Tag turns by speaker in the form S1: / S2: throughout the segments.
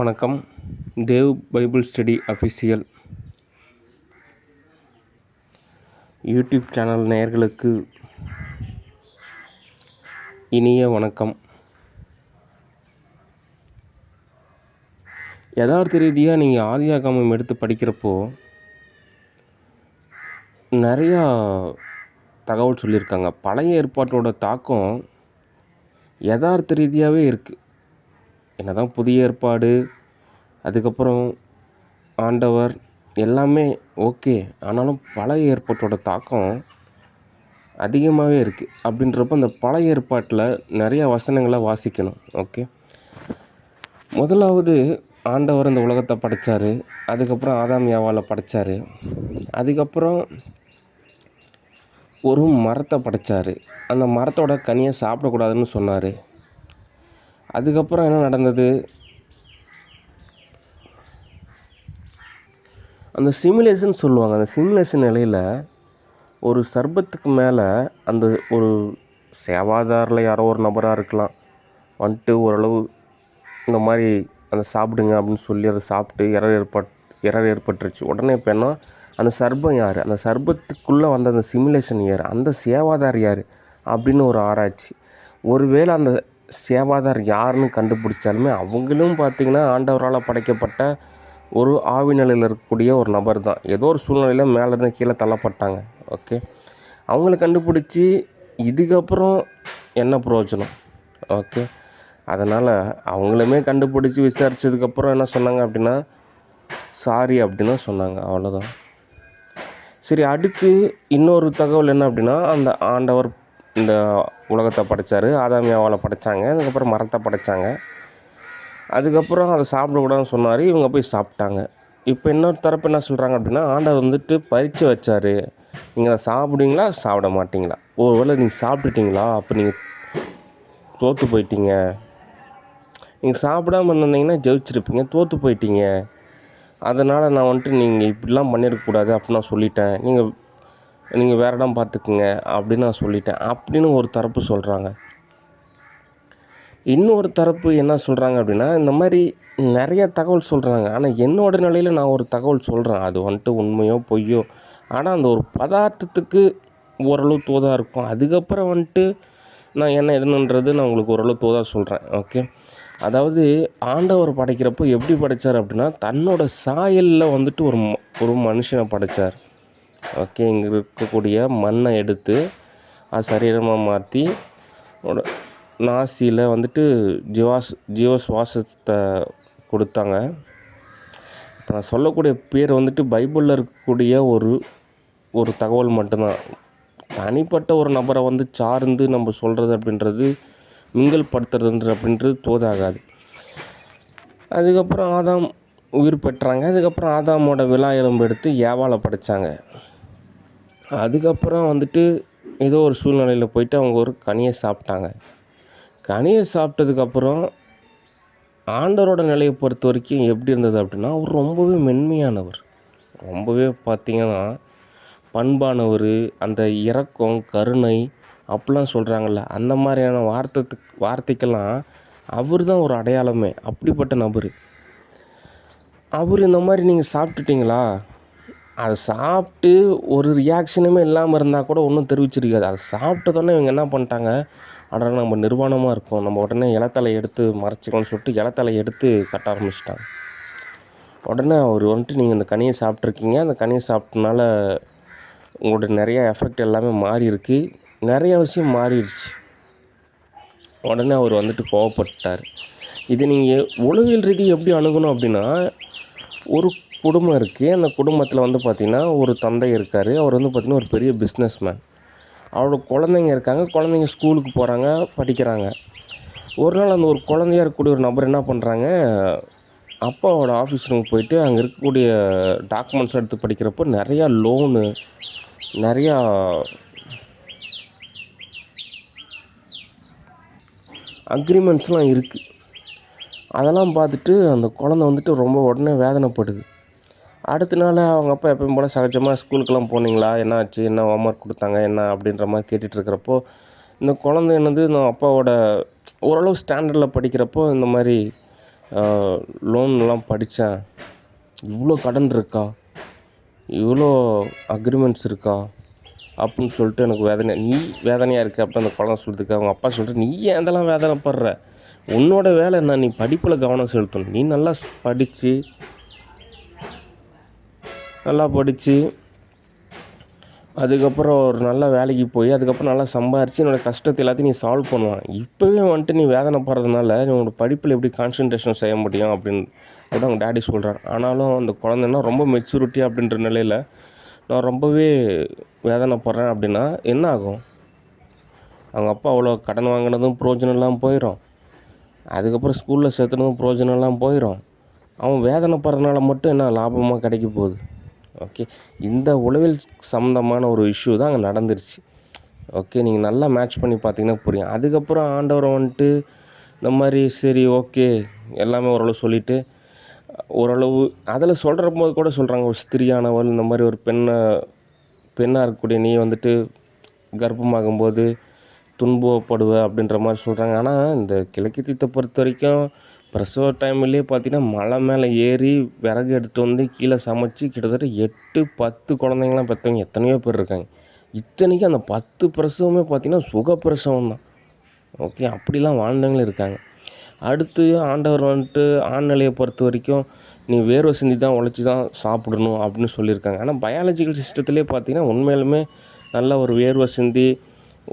S1: வணக்கம். Dev Bible study official YouTube channel நேயர்களுக்கு இனிய வணக்கம். யதார்த்த ரீதியாக நீங்கள் ஆதியாகமம் எடுத்து படிக்கிறப்போ நிறையா தகவல் சொல்லியிருக்காங்க. பழைய ஏற்பாட்டோட தாக்கம் யதார்த்த ரீதியாகவே இருக்குது. என்ன தான் புதிய ஏற்பாடு, அதுக்கப்புறம் ஆண்டவர் எல்லாமே ஓகே, ஆனாலும் பழைய ஏற்பாட்டோட தாக்கம் அதிகமாகவே இருக்குது. அப்படின்றப்ப அந்த பழைய ஏற்பாட்டில் நிறையா வசனங்களை வாசிக்கணும். ஓகே, முதலாவது ஆண்டவர் இந்த உலகத்தை படைத்தார். அதுக்கப்புறம் ஆதாம் ஏவாளை படைத்தார். அதுக்கப்புறம் ஒரு மரத்தை படைத்தார். அந்த மரத்தோட கனியை சாப்பிடக்கூடாதுன்னு சொன்னார். அதுக்கப்புறம் என்ன நடந்தது? அந்த சிமுலேஷன் சொல்லுவாங்க. அந்த சிமுலேஷன் நிலையில் ஒரு சர்பத்துக்கு மேலே அந்த ஒரு சேவாதாரில் யாரோ ஒரு நபராக இருக்கலாம் வந்துட்டு ஓரளவு இந்த மாதிரி அதை சாப்பிடுங்க அப்படின்னு சொல்லி அதை சாப்பிட்டு எரர் ஏற்பட்டுருச்சு. உடனே இப்போ என்ன, அந்த சர்பம் யார், அந்த சர்பத்துக்குள்ளே வந்த அந்த சிமுலேஷன் யார், அந்த சேவாதார் யார் அப்படின்னு ஒரு ஆராய்ச்சி. ஒருவேளை அந்த சேவாதார் யாருன்னு கண்டுபிடிச்சாலுமே அவங்களும் பார்த்திங்கன்னா ஆண்டவரால் படைக்கப்பட்ட ஒரு ஆவி நிலையில் இருக்கக்கூடிய ஒரு நபர் தான். ஏதோ ஒரு சூழ்நிலையில் மேலேருந்து கீழே தள்ளப்பட்டாங்க. ஓகே, அவங்கள கண்டுபிடிச்சி இதுக்கப்புறம் என்ன பிரயோஜனம்? ஓகே, அதனால் அவங்களுமே கண்டுபிடிச்சி விசாரித்ததுக்கப்புறம் என்ன சொன்னாங்க அப்படின்னா சாரி அப்படின்னு சொன்னாங்க. அவ்வளோதான். சரி, அடுத்து இன்னொரு தகவல் என்ன அப்படின்னா, அந்த ஆண்டவர் இந்த உலகத்தை படைத்தார், ஆதாம் ஏவாளை படைத்தாங்க, அதுக்கப்புறம் மரத்தை படைத்தாங்க, அதுக்கப்புறம் அதை சாப்பிடக்கூடாதுன்னு சொன்னார். இவங்க போய் சாப்பிட்டாங்க. இப்போ இன்னொரு தரப்பு என்ன சொல்கிறாங்க அப்படின்னா, ஆண்டவர் வந்துட்டு பரீட்சை வச்சார், நீங்கள் அதை சாப்பிடுவீங்களா சாப்பிட மாட்டிங்களா? ஒரு வேளை நீங்கள் சாப்பிட்டுட்டிங்களா அப்போ நீங்கள் தோற்று போயிட்டீங்க, நீங்கள் சாப்பிடாமல் இருந்தீங்கன்னா ஜெயிச்சிருப்பீங்க, தோற்று போயிட்டீங்க, அதனால் நான் வந்துட்டு நீங்கள் இப்படிலாம் பண்ணிடக்கூடாது அப்படின்னு நான் சொல்லிட்டேன், நீங்கள் வேறு இடம் பார்த்துக்குங்க அப்படின்னு நான் சொல்லிட்டேன் அப்படின்னு ஒரு தரப்பு சொல்கிறாங்க. இன்னொரு தரப்பு என்ன சொல்கிறாங்க அப்படின்னா, இந்த மாதிரி நிறைய தகவல் சொல்கிறாங்க. ஆனால் என்னோட நிலையில் நான் ஒரு தகவல் சொல்கிறேன், அது வந்துட்டு உண்மையோ பொய்யோ, ஆனால் அந்த ஒரு பதார்த்தத்துக்கு ஓரளவு தோதாக இருக்கும். அதுக்கப்புறம் வந்துட்டு நான் என்ன எதுன்றது நான் உங்களுக்கு ஓரளவு தோதாக சொல்கிறேன். ஓகே, அதாவது ஆண்டவர் படைக்கிறப்போ எப்படி படைத்தார் அப்படின்னா, தன்னோட சாயலில் வந்துட்டு ஒரு மனுஷனை படைத்தார். ஓகே, இங்கே இருக்கக்கூடிய மண்ணை எடுத்து அது சரீரமாக மாற்றி நாசியில் வந்துட்டு ஜீவ சுவாசத்தை கொடுத்தாங்க. இப்போ நான் சொல்லக்கூடிய பேர் வந்துட்டு பைபிளில் இருக்கக்கூடிய ஒரு தகவல் மட்டும்தான். தனிப்பட்ட ஒரு நபரை வந்து சார்ந்து நம்ம சொல்கிறது அப்படின்றது மிங்கல் படுத்துறது அப்படின்றது தோதாகாது. அதுக்கப்புறம் ஆதாம் உயிர் பெற்றாங்க. அதுக்கப்புறம் ஆதாமோட விலா எலும்பு எடுத்து ஏவாளை படைத்தாங்க. அதுக்கப்புறம் வந்துட்டு ஏதோ ஒரு சூழ்நிலையில் போயிட்டு அவங்க ஒரு கனியை சாப்பிட்டாங்க. கனியை சாப்பிட்டதுக்கப்புறம் ஆண்டவரோட நிலையை பொறுத்த வரைக்கும் எப்படி இருந்தது அப்படின்னா, அவர் ரொம்பவே மென்மையானவர், ரொம்பவே பார்த்திங்கன்னா பண்பானவர். அந்த இரக்கம், கருணை அப்படிலாம் சொல்கிறாங்கல்ல, அந்த மாதிரியான வார்த்தைக்கெல்லாம் அவர் தான் ஒரு அடையாளமே. அப்படிப்பட்ட நபர் அவர். இந்த மாதிரி நீங்கள் சாப்பிட்டுட்டிங்களா, அதை சாப்பிட்டு ஒரு ரியாக்ஷனுமே இல்லாமல் இருந்தால் கூட ஒன்றும் தெரிவிச்சிருக்காது. அதை சாப்பிட்டதோடனே இவங்க என்ன பண்ணிட்டாங்க, ஆனால் நம்ம நிர்வாணமாக இருக்கோம், நம்ம உடனே இலத்தலை எடுத்து மறைச்சிக்கணும்னு சொல்லிட்டு இலத்தலை எடுத்து கட்ட ஆரம்பிச்சிட்டாங்க. உடனே அவர் வந்துட்டு நீங்கள் இந்த கனியை சாப்பிட்ருக்கீங்க, அந்த கனியை சாப்பிட்டனால உங்களோட நிறைய எஃபெக்ட் எல்லாமே மாறி இருக்குது, நிறைய விஷயம் மாறிடுச்சு. உடனே அவர் வந்துட்டு கோவப்பட்டார். இது நீங்கள் உளவியல் ரீதி எப்படி அணுகணும் அப்படின்னா, ஒரு குடும்பம் இருக்குது, அந்த குடும்பத்தில் வந்து பார்த்திங்கன்னா ஒரு தந்தை இருக்கார், அவர் வந்து பார்த்திங்கன்னா ஒரு பெரிய பிஸ்னஸ் மேன், அவரோட குழந்தைங்க இருக்காங்க, குழந்தைங்க ஸ்கூலுக்கு போகிறாங்க, படிக்கிறாங்க. ஒரு நாள் அந்த ஒரு குழந்தையாக இருக்கக்கூடிய ஒரு நபர் என்ன பண்ணுறாங்க, அப்பாவோட ஆஃபீஸ் ரூம் போயிட்டு அங்கே இருக்கக்கூடிய டாக்குமெண்ட்ஸ் எடுத்து படிக்கிறப்போ நிறையா லோனு, நிறையா அக்ரிமெண்ட்ஸ்லாம் இருக்குது. அதெல்லாம் பார்த்துட்டு அந்த குழந்தை வந்துட்டு ரொம்ப உடனே வேதனைப்படுது. அடுத்த நாள் அவங்க அப்பா எப்பயும் போல் சகஜமாக ஸ்கூலுக்கெலாம் போனீங்களா, என்ன ஆச்சு, என்ன ஹோம்ஒர்க் கொடுத்தாங்க என்ன அப்படின்ற மாதிரி கேட்டுட்ருக்கிறப்போ, இந்த குழந்தை என்னது நான் அப்பாவோட ஓரளவு ஸ்டாண்டர்டில் படிக்கிறப்போ இந்த மாதிரி லோன்லாம் படித்தேன், இவ்வளோ கடன் இருக்கா, இவ்வளோ அக்ரிமெண்ட்ஸ் இருக்கா அப்படின்னு சொல்லிட்டு எனக்கு நீ வேதனையாக இருக்குது அப்படின்னு அந்த குழந்தை சொல்கிறதுக்கு அவங்க அப்பா சொல்லிட்டு, நீ ஏன் இதெல்லாம் வேதனைப்படுற, உன்னோட வேலை என்ன, நீ படிப்பில் கவனம் செலுத்தணும், நீ நல்லா படித்து அதுக்கப்புறம் ஒரு நல்ல வேலைக்கு போய் அதுக்கப்புறம் நல்லா சம்பாரித்து என்னோடய கஷ்டத்தை எல்லாத்தையும் நீ சால்வ் பண்ணுவான். இப்போவே வந்துட்டு நீ வேதனைப்படுறதுனால நீ உன்னோட படிப்பில் எப்படி கான்சன்ட்ரேஷன் செய்ய முடியும் அப்படின்னு அவங்க டேடி சொல்கிறார். ஆனாலும் அந்த குழந்தைன்னா ரொம்ப மெச்சூரிட்டி அப்படின்ற நிலையில் நான் ரொம்பவே வேதனைப்படுறேன் அப்படின்னா என்ன ஆகும்? அவங்க அப்பா அவ்வளோ கடன் வாங்கினதும் புரோஜனம் இல்லாமல் போயிடும், அதுக்கப்புறம் ஸ்கூலில் சேர்த்துனதும் புரோஜனம் இல்லாமல் போயிடும். அவன் வேதனைப்படுறதுனால மட்டும் என்ன லாபமாக கிடைக்க போகுது? ஓகே, இந்த உளவியல் சம்மந்தமான ஒரு இஷ்யூ தான் அங்கே நடந்துருச்சு. ஓகே, நீங்கள் நல்லா மேட்ச் பண்ணி பார்த்தீங்கன்னா புரியும். அதுக்கப்புறம் ஆண்டவரை வந்துட்டு இந்த மாதிரி சரி ஓகே எல்லாமே ஓரளவு சொல்லிவிட்டு ஓரளவு அதில் சொல்கிற போது கூட சொல்கிறாங்க, ஒரு ஸ்திரியானவள் இந்த மாதிரி ஒரு பெண்ணாக இருக்கக்கூடிய நீ வந்துட்டு கர்ப்பமாகும்போது துன்பப்படுவ அப்படின்ற மாதிரி சொல்கிறாங்க. ஆனால் இந்த கிழக்கு தீத்தை பொறுத்த வரைக்கும் பிரசவ டைம்லேயே பார்த்தீங்கன்னா மலை மேலே ஏறி விறகு எடுத்துகிட்டு வந்து கீழே சமைச்சு கிட்டத்தட்ட 8-10 குழந்தைங்களாம் பெற்றவங்க எத்தனையோ பேர் இருக்காங்க. இத்தனைக்கும் அந்த 10 பிரசவமே பார்த்திங்கன்னா சுகப்பிரசவம் தான். ஓகே, அப்படிலாம் வாழ்ந்தவங்களும் இருக்காங்க. அடுத்து ஆண்டவர் வந்துட்டு ஆண்நிலையை பொறுத்த வரைக்கும் நீ வேர்வை சிந்தி தான் உழைச்சி தான் சாப்பிடணும் அப்படின்னு சொல்லியிருக்காங்க. ஆனால் பயாலஜிக்கல் சிஸ்டத்துலேயே பார்த்திங்கன்னா உண்மையிலுமே நல்ல ஒரு வேர்வை சிந்தி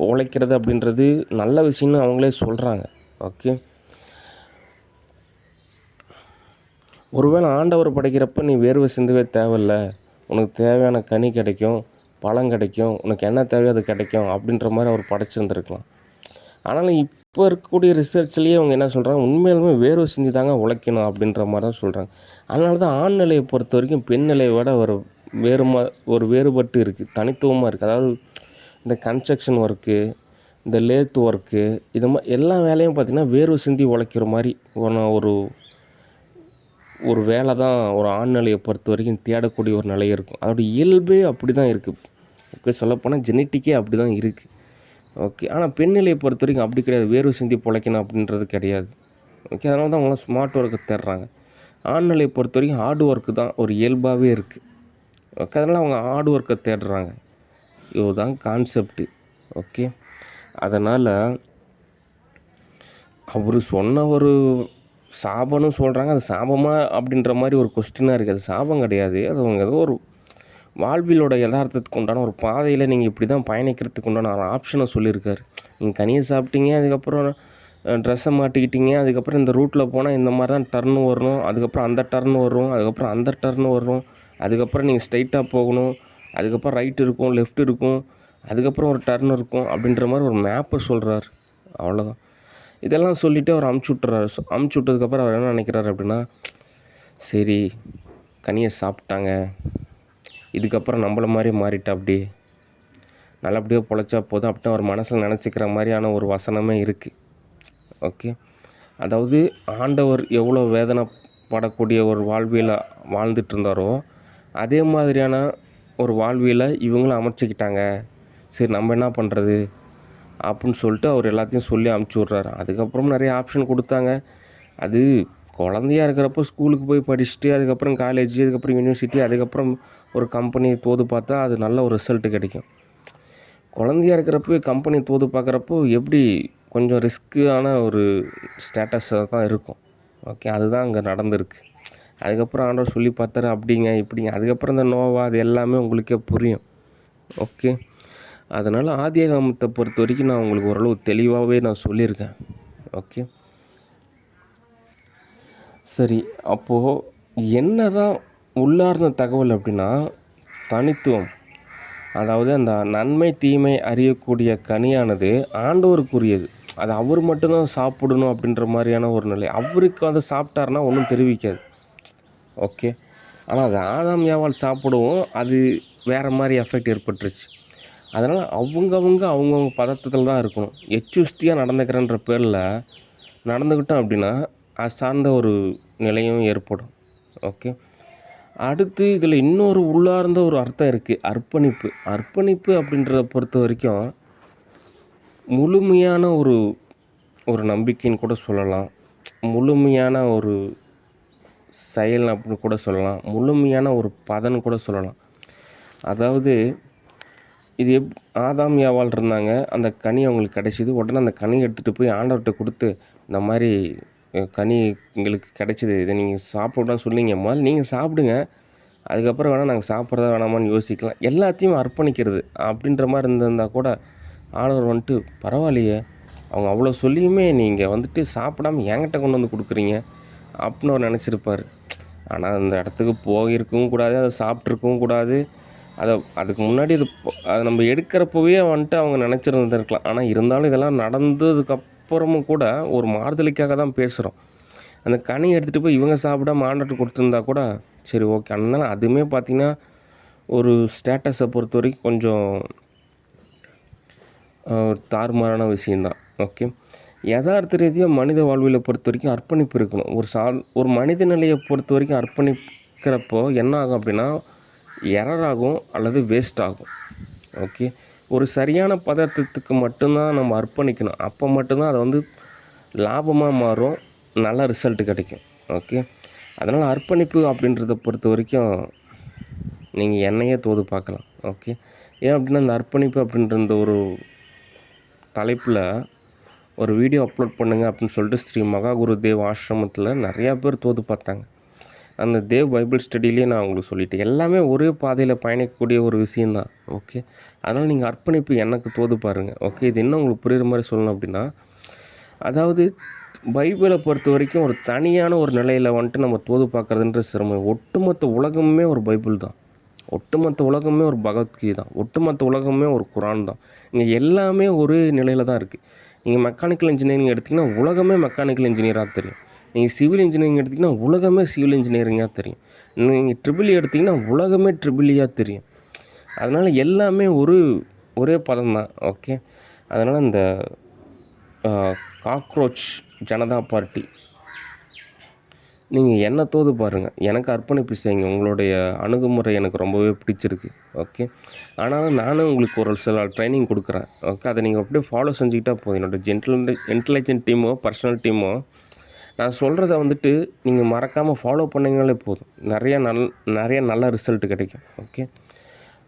S1: உழைக்கிறது அப்படின்றது நல்ல விஷயம்னு அவங்களே சொல்கிறாங்க. ஓகே, ஒருவேளை ஆண்டவர் படைக்கிறப்ப நீ வேர்வை சிந்தவே தேவையில்ல, உனக்கு தேவையான கனி கிடைக்கும், பழம் கிடைக்கும், உனக்கு என்ன தேவையோ அது கிடைக்கும் அப்படின்ற மாதிரி அவர் படைச்சிருந்துருக்கலாம். ஆனாலும் இப்போ இருக்கக்கூடிய ரிசர்ச்லேயே அவங்க என்ன சொல்கிறாங்க, உண்மையிலுமே வேர்வை சிந்தி தாங்க உழைக்கணும் அப்படின்ற மாதிரி தான் சொல்கிறாங்க. அதனால தான் ஆண் நிலையை பொறுத்த வரைக்கும் பெண் நிலையை விட ஒரு வேறுபட்டு இருக்குது, தனித்துவமாக இருக்குது. அதாவது இந்த கன்ஸ்ட்ரக்ஷன் ஒர்க்கு, இந்த லேத் ஒர்க்கு, இது மாதிரி எல்லா வேலையும் பார்த்திங்கன்னா வேர்வை சிந்தி உழைக்கிற மாதிரி ஒரு வேலை தான் ஒரு ஆண் நிலையை பொறுத்த வரைக்கும் தேடக்கூடிய ஒரு நிலை இருக்கும். அதோட இயல்பே அப்படி தான் இருக்குது. ஓகே, சொல்லப்போனால் ஜெனட்டிக்கே அப்படி தான் இருக்குது. ஓகே, ஆனால் பெண் நிலையை பொறுத்த வரைக்கும் அப்படி கிடையாது, வேர்வை சிந்தி பிழைக்கணும் அப்படின்றது கிடையாது. ஓகே, அதனால தான் அவங்களாம் ஸ்மார்ட் ஒர்க்கை தேடுறாங்க. ஆண் நிலையை பொறுத்த வரைக்கும் ஹார்ட் ஒர்க்கு தான் ஒரு இயல்பாகவே இருக்குது. ஓகே, அதனால் அவங்க ஹார்ட் ஒர்க்கை தேடுறாங்க. இதுதான் கான்செப்ட்டு. ஓகே, அதனால் அவர் சொன்ன ஒரு சாபம்னு சொல்கிறாங்க, அது சாபமா அப்படின்ற மாதிரி ஒரு கொஸ்டினாக இருக்குது. அது சாபம் கிடையாது, அது அவங்க ஏதோ ஒரு வாழ்வியலோட யதார்த்தத்துக்கு உண்டான ஒரு பாதையில் நீங்கள் இப்படி தான் பயணிக்கிறதுக்கு உண்டான ஒரு ஆப்ஷனை சொல்லியிருக்காரு. நீங்கள் கனியை சாப்பிட்டீங்க, அதுக்கப்புறம் ட்ரெஸ்ஸை மாட்டிக்கிட்டீங்க, அதுக்கப்புறம் இந்த ரூட்டில் போனால் இந்த மாதிரி தான் டர்னு வரணும், அதுக்கப்புறம் அந்த டர்னு வரும், அதுக்கப்புறம் அந்த டர்னு வரும், அதுக்கப்புறம் நீங்கள் ஸ்ட்ரைட்டாக போகணும், அதுக்கப்புறம் ரைட் இருக்கும், லெஃப்ட் இருக்கும், அதுக்கப்புறம் ஒரு டர்ன் இருக்கும் அப்படின்ற மாதிரி ஒரு மேப்பை சொல்கிறார். அவ்வளோதான். இதெல்லாம் சொல்லிவிட்டு அவர் அமுச்சு விட்டதுக்கப்புறம் அவர் என்ன நினைக்கிறாரு அப்படின்னா, சரி கனியை சாப்பிட்டாங்க, இதுக்கப்புறம் நம்மள மாதிரி மாறிட்டா அப்படி நல்லபடியாக பொழைச்சா போதும் அப்படின்னு அவர் மனசில் நினச்சிக்கிற மாதிரியான ஒரு வசனமே இருக்குது. ஓகே, அதாவது ஆண்டவர் எவ்வளோ வேதனைப்படக்கூடிய ஒரு வாழ்வியலை வாழ்ந்துட்டு இருந்தாரோ அதே மாதிரியான ஒரு வாழ்வியலை இவங்களும் அமைச்சிக்கிட்டாங்க. சரி நம்ம என்ன பண்ணுறது அப்படின்னு சொல்லிட்டு அவர் எல்லாத்தையும் சொல்லி அமுச்சு விட்றாரு. அதுக்கப்புறம் நிறைய ஆப்ஷன் கொடுத்தாங்க. அது குழந்தையாக இருக்கிறப்போ ஸ்கூலுக்கு போய் படிச்சுட்டு அதுக்கப்புறம் காலேஜ், அதுக்கப்புறம் யூனிவர்சிட்டி, அதுக்கப்புறம் ஒரு கம்பெனி தோது பார்த்தா அது நல்ல ஒரு ரிசல்ட்டு கிடைக்கும். குழந்தையாக இருக்கிறப்போ கம்பெனி தோது பார்க்குறப்போ எப்படி கொஞ்சம் ரிஸ்க்கான ஒரு ஸ்டேட்டஸாக தான் இருக்கும். ஓகே, அதுதான் அங்கே நடந்திருக்கு. அதுக்கப்புறம் ஆண்டவர் சொல்லி பார்த்தாரு அப்படிங்க இப்படிங்க, அதுக்கப்புறம் இந்த நோவா அது எல்லாமே உங்களுக்கே புரியும். ஓகே, அதனால் ஆதியாகமத்தை பொறுத்த வரைக்கும் நான் உங்களுக்கு ஓரளவு தெளிவாகவே நான் சொல்லியிருக்கேன். ஓகே, சரி, அப்போது என்ன தான் உள்ளார்ந்த தகவல் அப்படின்னா தனித்துவம். அதாவது அந்த நன்மை தீமை அறியக்கூடிய கனியானது ஆண்டவருக்குரியது, அது அவர் மட்டும்தான் சாப்பிடணும் அப்படின்ற மாதிரியான ஒரு நிலை. அவருக்கு அதை சாப்பிட்டாருன்னா ஒன்றும் தெரிவிக்காது. ஓகே, ஆனால் அது ஆதாம் ஏவாள் சாப்பிடுவோம், அது வேறு மாதிரி எஃபெக்ட் ஏற்பட்டுருச்சு. அதனால் அவங்கவுங்க பதட்டத்தில் தான் இருக்கணும். எச்சுஸ்தியாக நடந்துக்கிறன்ற பேரில் நடந்துக்கிட்டோம் அப்படின்னா அது சார்ந்த ஒரு நிலையும் ஏற்படும். ஓகே, அடுத்து இதில் இன்னொரு உள்ளார்ந்த ஒரு அர்த்தம் இருக்குது, அர்ப்பணிப்பு அப்படின்றத பொறுத்த வரைக்கும் முழுமையான ஒரு நம்பிக்கைன்னு கூட சொல்லலாம். முழுமையான ஒரு செயல் அப்படின்னு கூட சொல்லலாம். முழுமையான ஒரு பதன்னு கூட சொல்லலாம். அதாவது இது ஆதாம் ஏவாள் இருந்தாங்க. அந்த கனி அவங்களுக்கு கிடைச்சிது. உடனே அந்த கனியை எடுத்துகிட்டு போய் ஆண்டவர்கிட்ட கொடுத்து, இந்த மாதிரி கனி எங்களுக்கு கிடைச்சிது, இதை நீங்கள் சாப்பிடக்கூடாதுன்னு சொன்னீங்க. முதல்ல நீங்கள் சாப்பிடுங்க, அதுக்கப்புறம் வேணால் நாங்கள் சாப்பிட்றதா வேணாமான்னு யோசிக்கலாம். எல்லாத்தையும் அர்ப்பணிக்கிறது அப்படின்ற மாதிரி இருந்திருந்தால் கூட ஆண்டவர் வந்துட்டு, பரவாயில்லையே, அவங்க அவ்வளோ சொல்லியுமே நீங்கள் வந்துட்டு சாப்பிடாம என்கிட்ட கொண்டு வந்து கொடுக்குறீங்க அப்படின்னு அவர் நினச்சிருப்பார். ஆனால் அந்த இடத்துக்கு போயிருக்கவும் கூடாது, அதை சாப்பிட்ருக்கவும் கூடாது. அதுக்கு முன்னாடி அதை நம்ம எடுக்கிறப்பவே வந்துட்டு அவங்க நினச்சிருந்துருக்கலாம். ஆனால் இருந்தாலும் இதெல்லாம் நடந்ததுக்கப்புறமும் கூட ஒரு மாறுதலுக்காக தான் பேசுகிறோம். அந்த கனியை எடுத்துகிட்டு போய் இவங்க சாப்பிடாம ஆண்டவர்கிட்ட கொடுத்துருந்தா கூட சரி, ஓகே. அதனால அதுவுமே பார்த்திங்கன்னா ஒரு ஸ்டேட்டஸை பொறுத்த வரைக்கும் கொஞ்சம் தாறுமாறான விஷயந்தான். ஓகே. யதார்த்த ரீதியாக மனித வாழ்வியலை பொறுத்த வரைக்கும் அர்ப்பணிப்பு இருக்கணும். ஒரு மனித நிலையை பொறுத்த வரைக்கும் அர்ப்பணிக்கிறப்போ என்ன ஆகும் அப்படின்னா, எரர் ஆகும் அல்லது வேஸ்ட் ஆகும். ஓகே. ஒரு சரியான பதார்த்தத்துக்கு மட்டும்தான் நம்ம அர்ப்பணிக்கணும். அப்போ மட்டும்தான் அதை வந்து லாபமாக மாறும், நல்ல ரிசல்ட் கிடைக்கும். ஓகே. அதனால் அர்ப்பணிப்பு அப்படின்றத பொறுத்த வரைக்கும் நீங்கள் என்னையே தோது பார்க்கலாம். ஓகே. ஏன் அப்படின்னா, இந்த அர்ப்பணிப்பு அப்படின்ற ஒரு தலைப்பில் ஒரு வீடியோ அப்லோட் பண்ணுங்க அப்படின்னு சொல்லிட்டு ஸ்ரீ மகாகுரு தேவ் ஆசிரமத்தில் நிறையா பேர் தோது பார்த்தாங்க. அந்த தேவ் பைபிள் ஸ்டடியிலே நான் உங்களுக்கு சொல்லிட்டேன். எல்லாமே ஒரே பாதையில் பயணிக்கக்கூடிய ஒரு விஷயந்தான். ஓகே. அதனால் நீங்கள் அர்ப்பணிப்பு எனக்கு தோது பாருங்கள். ஓகே. இது இன்னும் உங்களுக்கு புரிகிற மாதிரி சொல்லணும் அப்படின்னா, அதாவது பைபிளை பொறுத்த வரைக்கும் ஒரு தனியான ஒரு நிலையில் வந்துட்டு நம்ம தோது பார்க்குறதுன்ற சிரமம். ஒட்டுமொத்த உலகமே ஒரு பைபிள் தான். ஒட்டுமொத்த உலகமே ஒரு பகவத்கீதை தான். ஒட்டுமொத்த உலகமே ஒரு குரான் தான். இங்கே எல்லாமே ஒரே நிலையில் தான் இருக்குது. நீங்கள் மெக்கானிக்கல் இன்ஜினியரிங் எடுத்திங்கன்னா உலகமே மெக்கானிக்கல் இன்ஜினியராக தெரியும். நீங்கள் சிவில் இன்ஜினியரிங் எடுத்திங்கன்னா உலகமே சிவில் இன்ஜினியரிங்காக தெரியும். நீங்கள் ட்ரிபிள் எடுத்திங்கன்னா உலகமே ட்ரிபிளியாக தெரியும். அதனால் எல்லாமே ஒரே பதம் தான். ஓகே. அதனால் இந்த காக்ரோச் ஜனதா பார்ட்டி நீங்கள் என்ன தோது பாருங்கள், எனக்கு அர்ப்பணிப்பு செய்யுங்க. உங்களுடைய அணுகுமுறை எனக்கு ரொம்பவே பிடிச்சிருக்கு. ஓகே. ஆனாலும் நானும் உங்களுக்கு ஒரு சில ட்ரைனிங் கொடுக்குறேன். ஓகே. அதை நீங்கள் அப்படியே ஃபாலோ செஞ்சுக்கிட்டால் போதும். என்னோடய இன்டெலிஜென்ட் டீமோ பர்சனல் டீமோ நான் சொல்கிறத வந்துட்டு நீங்கள் மறக்காமல் ஃபாலோ பண்ணிங்கனாலே போதும். நிறைய நல்ல ரிசல்ட் கிடைக்கும். ஓகே.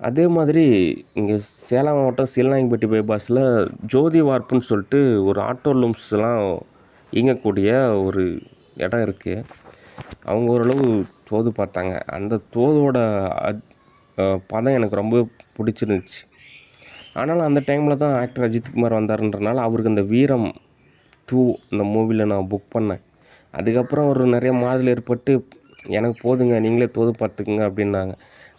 S1: அதே மாதிரி இங்கே சேலம் மாவட்டம் சீலநாயக்கன்பட்டி பைபாஸில் ஜோதி வார்ப்புன்னு சொல்லிட்டு ஒரு ஆட்டோ லூம்ஸ்லாம் இயங்கக்கூடிய ஒரு இடம் இருக்குது. அவங்க ஓரளவு தோது பார்த்தாங்க. அந்த தோதோட பதம் எனக்கு ரொம்ப பிடிச்சிருந்துச்சு. ஆனாலும் அந்த டைமில் தான் ஆக்டர் அஜித்குமார் வந்தாருன்றனால அவருக்கு அந்த வீரம் 2 இந்த மூவியில் நான் புக் பண்ணேன். அதுக்கப்புறம் ஒரு நிறைய மாறுதல் ஏற்பட்டு எனக்கு போதுங்க, நீங்களே தோது பார்த்துக்குங்க அப்படின்னாங்க.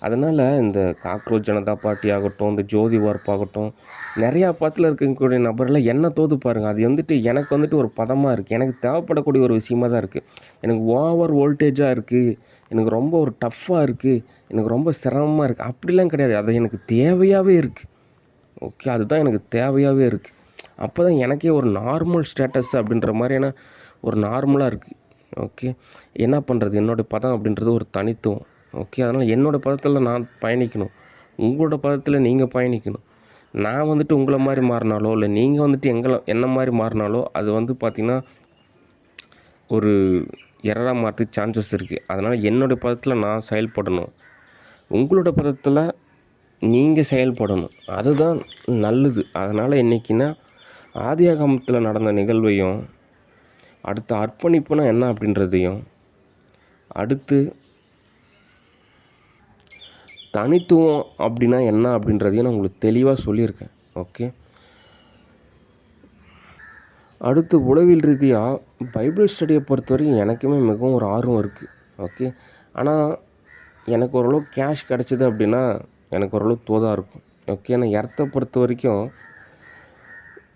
S1: அதனால் இந்த காக்ரோச் ஜனதா பார்ட்டி ஆகட்டும், இந்த ஜோதி வார்ப் ஆகட்டும், நிறையா படத்தில் இருக்கக்கூடிய நபரில் என்ன தோது பாருங்கள். அது வந்துட்டு எனக்கு வந்துட்டு ஒரு பதமாக இருக்குது. எனக்கு தேவைப்படக்கூடிய ஒரு விஷயமாக தான் இருக்குது. எனக்கு ஓவர் வோல்டேஜாக இருக்குது, எனக்கு ரொம்ப ஒரு டஃப்பாக இருக்குது, எனக்கு ரொம்ப சிரமமாக இருக்குது அப்படிலாம் கிடையாது. அது எனக்கு தேவையாகவே இருக்குது. ஓகே. அதுதான் எனக்கு தேவையாகவே இருக்குது. அப்போ தான் எனக்கே ஒரு நார்மல் ஸ்டேட்டஸ் அப்படின்ற மாதிரியான ஒரு நார்மலாக இருக்குது. ஓகே. என்ன பண்ணுறது, என்னோடய பதம் அப்படின்றது ஒரு தனித்துவம். ஓகே. அதனால் என்னோடய பதத்தில் நான் பயணிக்கணும், உங்களோட பதத்தில் நீங்கள் பயணிக்கணும். நான் வந்துட்டு உங்களை மாதிரி மாறினாலோ இல்லை நீங்கள் வந்துட்டு என்ன மாதிரி மாறினாலோ அது வந்து பார்த்திங்கன்னா ஒரு எரராக மாற்றத்துக்கு சான்சஸ் இருக்குது. அதனால் என்னோடய பதத்தில் நான் செயல்படணும், உங்களோட பதத்தில் நீங்கள் செயல்படணும். அதுதான் நல்லது. அதனால் என்றைக்குன்னா ஆதியாகமத்தில் நடந்த நிகழ்வையும், அடுத்து அர்ப்பணிப்புனா என்ன அப்படின்றதையும், அடுத்து தனித்துவம் அப்படின்னா என்ன அப்படின்றதையும் நான் உங்களுக்கு தெளிவாக சொல்லியிருக்கேன். ஓகே. அடுத்து உளவியல் ரீதியாக பைபிள் ஸ்டடியை பொறுத்த வரைக்கும் எனக்குமே மிகவும் ஒரு ஆர்வம் இருக்குது. ஓகே. ஆனால் எனக்கு ஓரளவுக்கு கேஷ் கிடச்சிது அப்படின்னா எனக்கு ஓரளவுக்கு தோதாக இருக்கும். ஓகே. ஆனால் எர்த்தை பொறுத்த வரைக்கும்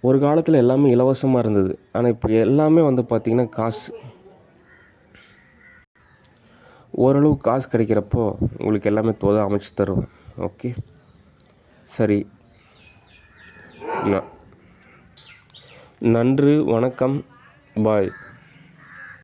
S1: ஒரு காலத்தில் எல்லாமே இலவசமாக இருந்தது. ஆனால் இப்போ எல்லாமே வந்து பார்த்திங்கன்னா காசு. ஓரளவு காசு கிடைக்கிறப்போ உங்களுக்கு எல்லாமே தோதாக அமைச்சு தருவேன். ஓகே. சரி. நன்றி, வணக்கம், பாய்.